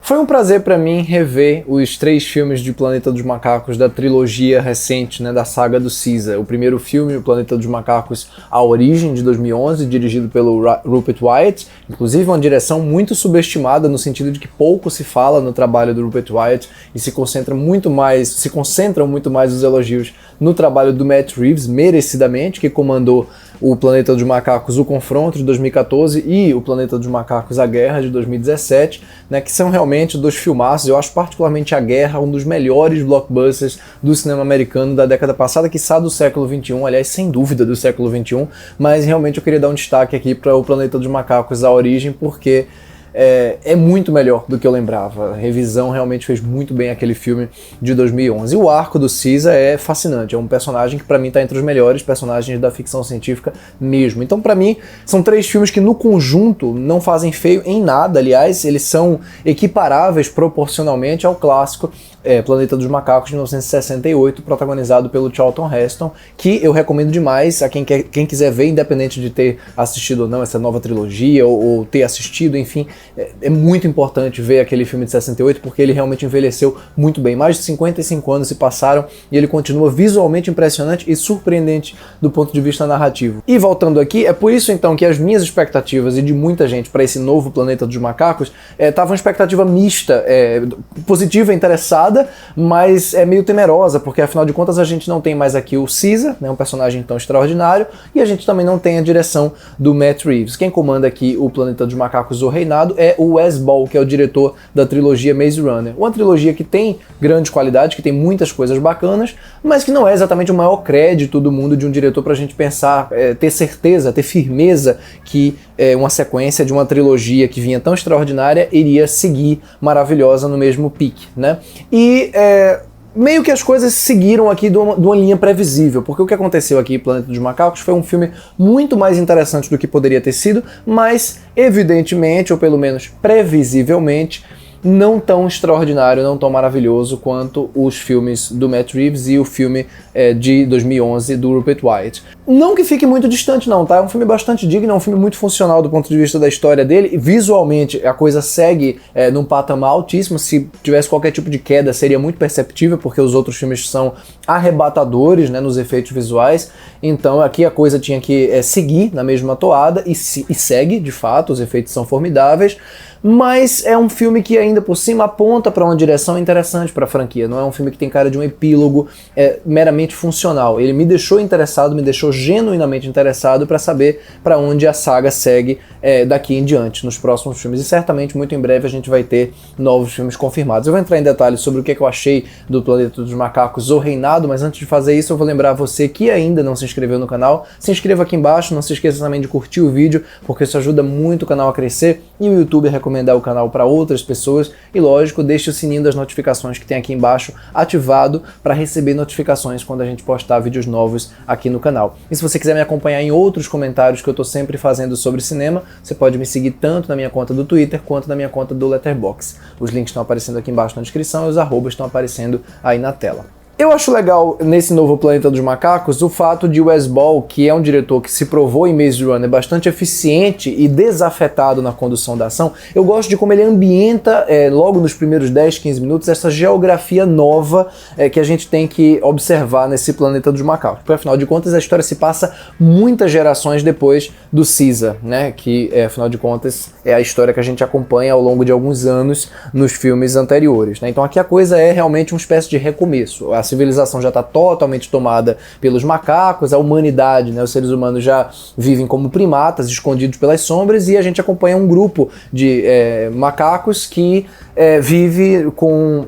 Foi um prazer para mim rever os 3 filmes de Planeta dos Macacos da trilogia recente, né, da saga do Caesar. O primeiro filme, O Planeta dos Macacos, A Origem, de 2011, dirigido pelo Rupert Wyatt, inclusive uma direção muito subestimada no sentido de que pouco se fala no trabalho do Rupert Wyatt e se concentram muito mais os elogios no trabalho do Matt Reeves, merecidamente, que comandou O Planeta dos Macacos, O Confronto, de 2014, e O Planeta dos Macacos, A Guerra, de 2017, né, que são realmente 2 filmaços. Eu acho particularmente A Guerra um dos melhores blockbusters do cinema americano da década passada, quiçá do século XXI, aliás, sem dúvida do século XXI, mas realmente eu queria dar um destaque aqui para O Planeta dos Macacos, A Origem, porque é muito melhor do que eu lembrava. A revisão realmente fez muito bem aquele filme de 2011. E o arco do Caesar é fascinante, é um personagem que pra mim tá entre os melhores personagens da ficção científica mesmo. Então pra mim são 3 filmes que no conjunto não fazem feio em nada, aliás, eles são equiparáveis proporcionalmente ao clássico Planeta dos Macacos, de 1968, protagonizado pelo Charlton Heston, que eu recomendo demais a quem quiser ver, independente de ter assistido ou não essa nova trilogia, ou ter assistido, enfim. É muito importante ver aquele filme de 68, porque ele realmente envelheceu muito bem. Mais de 55 anos se passaram e ele continua visualmente impressionante e surpreendente do ponto de vista narrativo. E voltando aqui, é por isso então que as minhas expectativas e de muita gente para esse novo Planeta dos Macacos tava uma expectativa mista, positiva, interessada, mas é meio temerosa, porque afinal de contas a gente não tem mais aqui o Caesar, né, um personagem tão extraordinário, e a gente também não tem a direção do Matt Reeves. Quem comanda aqui o Planeta dos Macacos, O Reinado, é o Wes Ball, que é o diretor da trilogia Maze Runner. Uma trilogia que tem grandes qualidades, que tem muitas coisas bacanas, mas que não é exatamente o maior crédito do mundo de um diretor pra gente pensar, ter certeza, ter firmeza que uma sequência de uma trilogia que vinha tão extraordinária iria seguir maravilhosa no mesmo pique, né? E meio que as coisas seguiram aqui de uma linha previsível, porque o que aconteceu aqui em Planeta dos Macacos foi um filme muito mais interessante do que poderia ter sido, mas evidentemente, ou pelo menos previsivelmente, não tão extraordinário, não tão maravilhoso quanto os filmes do Matt Reeves e o filme de 2011 do Rupert Wyatt. Não que fique muito distante não, tá? É um filme bastante digno, é um filme muito funcional do ponto de vista da história dele, e visualmente a coisa segue num patamar altíssimo. Se tivesse qualquer tipo de queda seria muito perceptível, porque os outros filmes são arrebatadores, né, nos efeitos visuais, então aqui a coisa tinha que seguir na mesma toada, e segue, de fato, os efeitos são formidáveis, mas é um filme que ainda por cima aponta para uma direção interessante para a franquia. Não é um filme que tem cara de um epílogo meramente funcional. Ele me deixou interessado, me deixou genuinamente interessado para saber para onde a saga segue daqui em diante, nos próximos filmes. E certamente muito em breve a gente vai ter novos filmes confirmados. Eu vou entrar em detalhes sobre o que eu achei do Planeta dos Macacos, O Reinado, mas antes de fazer isso eu vou lembrar você que ainda não se inscreveu no canal, se inscreva aqui embaixo, não se esqueça também de curtir o vídeo, porque isso ajuda muito o canal a crescer e o YouTube recomendar o canal para outras pessoas. E lógico, deixe o sininho das notificações que tem aqui embaixo ativado para receber notificações quando a gente postar vídeos novos aqui no canal. E se você quiser me acompanhar em outros comentários que eu estou sempre fazendo sobre cinema, você pode me seguir tanto na minha conta do Twitter quanto na minha conta do Letterboxd. Os links estão aparecendo aqui embaixo na descrição e os arrobas estão aparecendo aí na tela. Eu acho legal nesse novo Planeta dos Macacos o fato de Wes Ball, que é um diretor que se provou em Maze Runner bastante eficiente e desafetado na condução da ação. Eu gosto de como ele ambienta logo nos primeiros 10, 15 minutos essa geografia nova que a gente tem que observar nesse Planeta dos Macacos. Porque afinal de contas a história se passa muitas gerações depois do Caesar, né? Que afinal de contas é a história que a gente acompanha ao longo de alguns anos nos filmes anteriores, né? Então aqui a coisa é realmente uma espécie de recomeço. A civilização já está totalmente tomada pelos macacos, a humanidade, né, os seres humanos já vivem como primatas, escondidos pelas sombras, e a gente acompanha um grupo de macacos que vive com...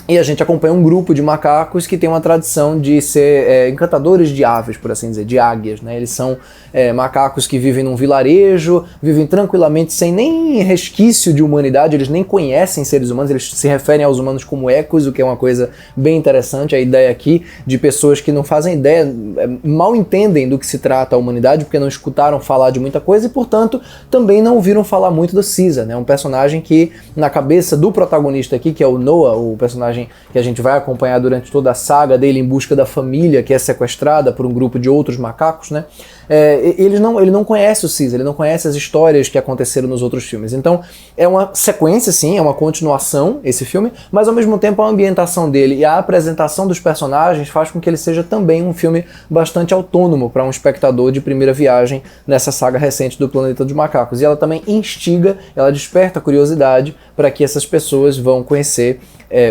E a gente acompanha um grupo de macacos que tem uma tradição de ser encantadores de aves, por assim dizer, de águias, né? Eles são macacos que vivem num vilarejo, vivem tranquilamente, sem nem resquício de humanidade, eles nem conhecem seres humanos, eles se referem aos humanos como ecos, o que é uma coisa bem interessante, a ideia aqui de pessoas que não fazem ideia, mal entendem do que se trata a humanidade, porque não escutaram falar de muita coisa e, portanto, também não ouviram falar muito do Caesar, né? Um personagem que, na cabeça do protagonista aqui, que é o Noah, o personagem personagem que a gente vai acompanhar durante toda a saga dele em busca da família que é sequestrada por um grupo de outros macacos, né? Ele não conhece o Caesar, ele não conhece as histórias que aconteceram nos outros filmes. Então é uma sequência, sim, é uma continuação esse filme, mas ao mesmo tempo a ambientação dele e a apresentação dos personagens faz com que ele seja também um filme bastante autônomo para um espectador de primeira viagem nessa saga recente do Planeta dos Macacos. E ela também instiga, ela desperta a curiosidade para que essas pessoas vão conhecer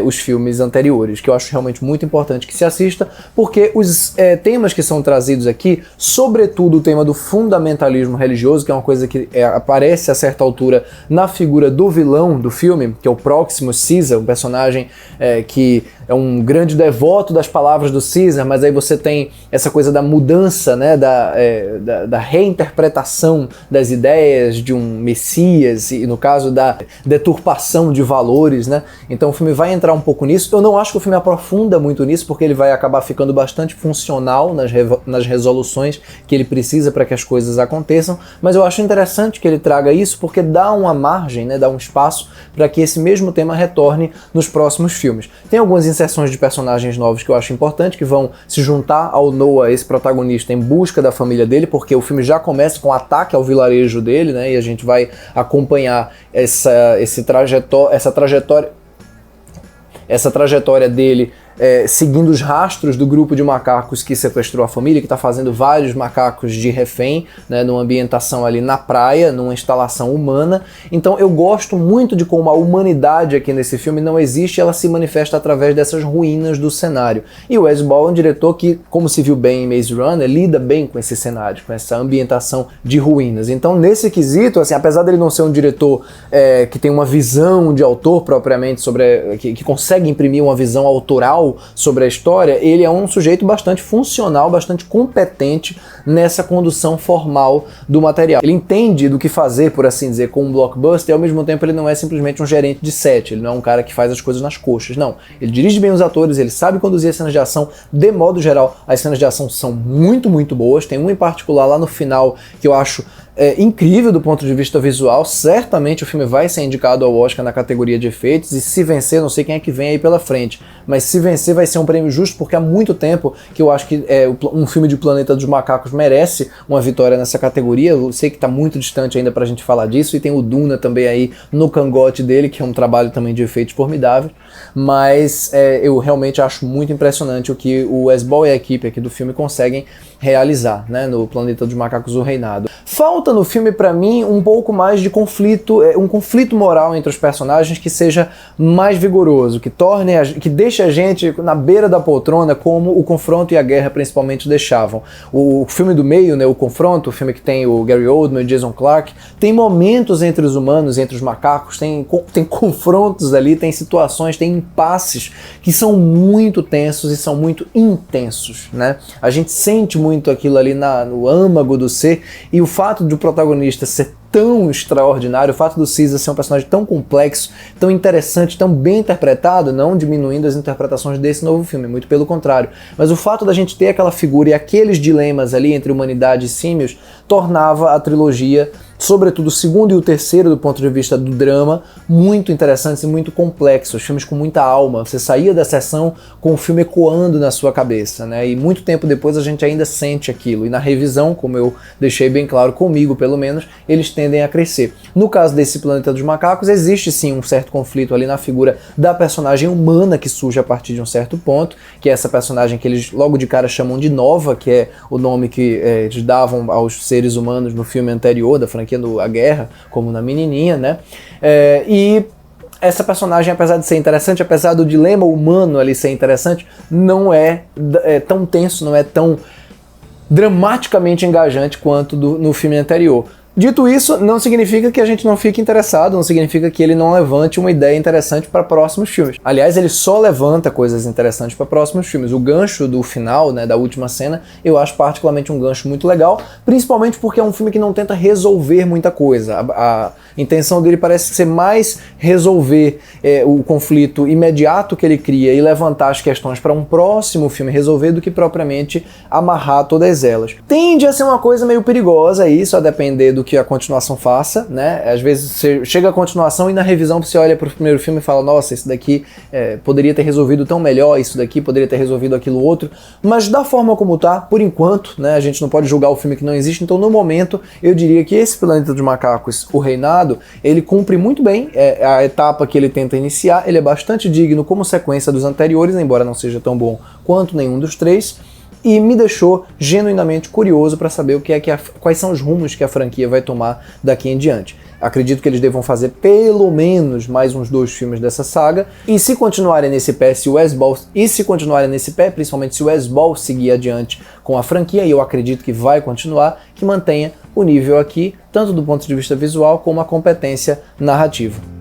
os filmes anteriores, que eu acho realmente muito importante que se assista, porque os temas que são trazidos aqui, sobretudo o tema do fundamentalismo religioso, que é uma coisa que aparece a certa altura na figura do vilão do filme, que é o Proximus Caesar, um personagem que é um grande devoto das palavras do Caesar, mas aí você tem essa coisa da mudança, né, da reinterpretação das ideias de um Messias, e no caso da deturpação de valores, né? Então o filme vai entrar um pouco nisso. Eu não acho que o filme aprofunda muito nisso, porque ele vai acabar ficando bastante funcional nas resoluções que ele precisa para que as coisas aconteçam, mas eu acho interessante que ele traga isso, porque dá uma margem, né, dá um espaço para que esse mesmo tema retorne nos próximos filmes. Tem algumas inserções de personagens novos que eu acho importante, que vão se juntar ao Noah, esse protagonista, em busca da família dele, porque o filme já começa com um ataque ao vilarejo dele, né, e a gente vai acompanhar essa trajetória dele seguindo os rastros do grupo de macacos que sequestrou a família, que está fazendo vários macacos de refém, né, numa ambientação ali na praia, numa instalação humana. Então eu gosto muito de como a humanidade aqui nesse filme não existe, ela se manifesta através dessas ruínas do cenário. E o Wes Ball é um diretor que, como se viu bem em Maze Runner, lida bem com esse cenário, com essa ambientação de ruínas. Então nesse quesito, assim, apesar dele não ser um diretor que tem uma visão de autor propriamente, que consegue imprimir uma visão autoral sobre a história, ele é um sujeito bastante funcional, bastante competente nessa condução formal do material. Ele entende do que fazer, por assim dizer, com um blockbuster, e ao mesmo tempo ele não é simplesmente um gerente de set, ele não é um cara que faz as coisas nas coxas, não. Ele dirige bem os atores, ele sabe conduzir as cenas de ação. De modo geral, as cenas de ação são muito, muito boas. Tem uma em particular lá no final que eu acho incrível do ponto de vista visual. Certamente o filme vai ser indicado ao Oscar na categoria de efeitos, e se vencer, não sei quem é que vem aí pela frente, mas se vencer vai ser um prêmio justo, porque há muito tempo que eu acho que um filme de Planeta dos Macacos merece uma vitória nessa categoria. Eu sei que está muito distante ainda pra gente falar disso, e tem o Duna também aí no cangote dele, que é um trabalho também de efeitos formidável, mas eu realmente acho muito impressionante o que o Wes Ball e a equipe aqui do filme conseguem realizar, né, no Planeta dos Macacos, o Reinado. Falta no filme, pra mim, um pouco mais de conflito, um conflito moral entre os personagens que seja mais vigoroso, que deixe a gente na beira da poltrona, como o Confronto e a Guerra principalmente deixavam. O filme do meio, né, o Confronto, o filme que tem o Gary Oldman e Jason Clarke, tem momentos entre os humanos, entre os macacos, tem confrontos ali, tem situações, tem impasses que são muito tensos e são muito intensos, né? A gente sente muito aquilo ali no âmago do ser, e o fato de o protagonista ser tão extraordinário, o fato do Caesar ser um personagem tão complexo, tão interessante, tão bem interpretado, não diminuindo as interpretações desse novo filme, muito pelo contrário, mas o fato da gente ter aquela figura e aqueles dilemas ali entre humanidade e símios tornava a trilogia, sobretudo o segundo e o terceiro, do ponto de vista do drama, muito interessantes e muito complexos, filmes com muita alma. Você saía da sessão com o filme ecoando na sua cabeça, né? E muito tempo depois a gente ainda sente aquilo, e na revisão, como eu deixei bem claro comigo, pelo menos, eles tendem a crescer. No caso desse Planeta dos Macacos, existe sim um certo conflito ali na figura da personagem humana que surge a partir de um certo ponto, que é essa personagem que eles logo de cara chamam de Nova, que é o nome que eles davam aos seres humanos no filme anterior da franquia A Guerra, como na menininha, né? E essa personagem, apesar de ser interessante, apesar do dilema humano ali ser interessante, não é tão tenso, não é tão dramaticamente engajante quanto no filme anterior. Dito isso, não significa que a gente não fique interessado, não significa que ele não levante uma ideia interessante para próximos filmes. Aliás, ele só levanta coisas interessantes para próximos filmes. O gancho do final, né, da última cena, eu acho particularmente um gancho muito legal, principalmente porque é um filme que não tenta resolver muita coisa. A intenção dele parece ser mais resolver o conflito imediato que ele cria e levantar as questões para um próximo filme resolver, do que propriamente amarrar todas elas. Tende a ser uma coisa meio perigosa isso, a depender do que a continuação faça, né? Às vezes você chega a continuação e na revisão você olha pro primeiro filme e fala, nossa, esse daqui poderia ter resolvido tão melhor, isso daqui poderia ter resolvido aquilo outro, mas da forma como tá, por enquanto, né, a gente não pode julgar o filme que não existe, então no momento eu diria que esse Planeta dos Macacos, O Reinado, ele cumpre muito bem a etapa que ele tenta iniciar, ele é bastante digno como sequência dos anteriores, embora não seja tão bom quanto nenhum dos três, e me deixou genuinamente curioso para saber o que é quais são os rumos que a franquia vai tomar daqui em diante. Acredito que eles devam fazer pelo menos mais uns 2 filmes dessa saga, e se continuarem nesse pé, principalmente se o Wes Ball seguir adiante com a franquia, e eu acredito que vai continuar, que mantenha o nível aqui, tanto do ponto de vista visual como a competência narrativa.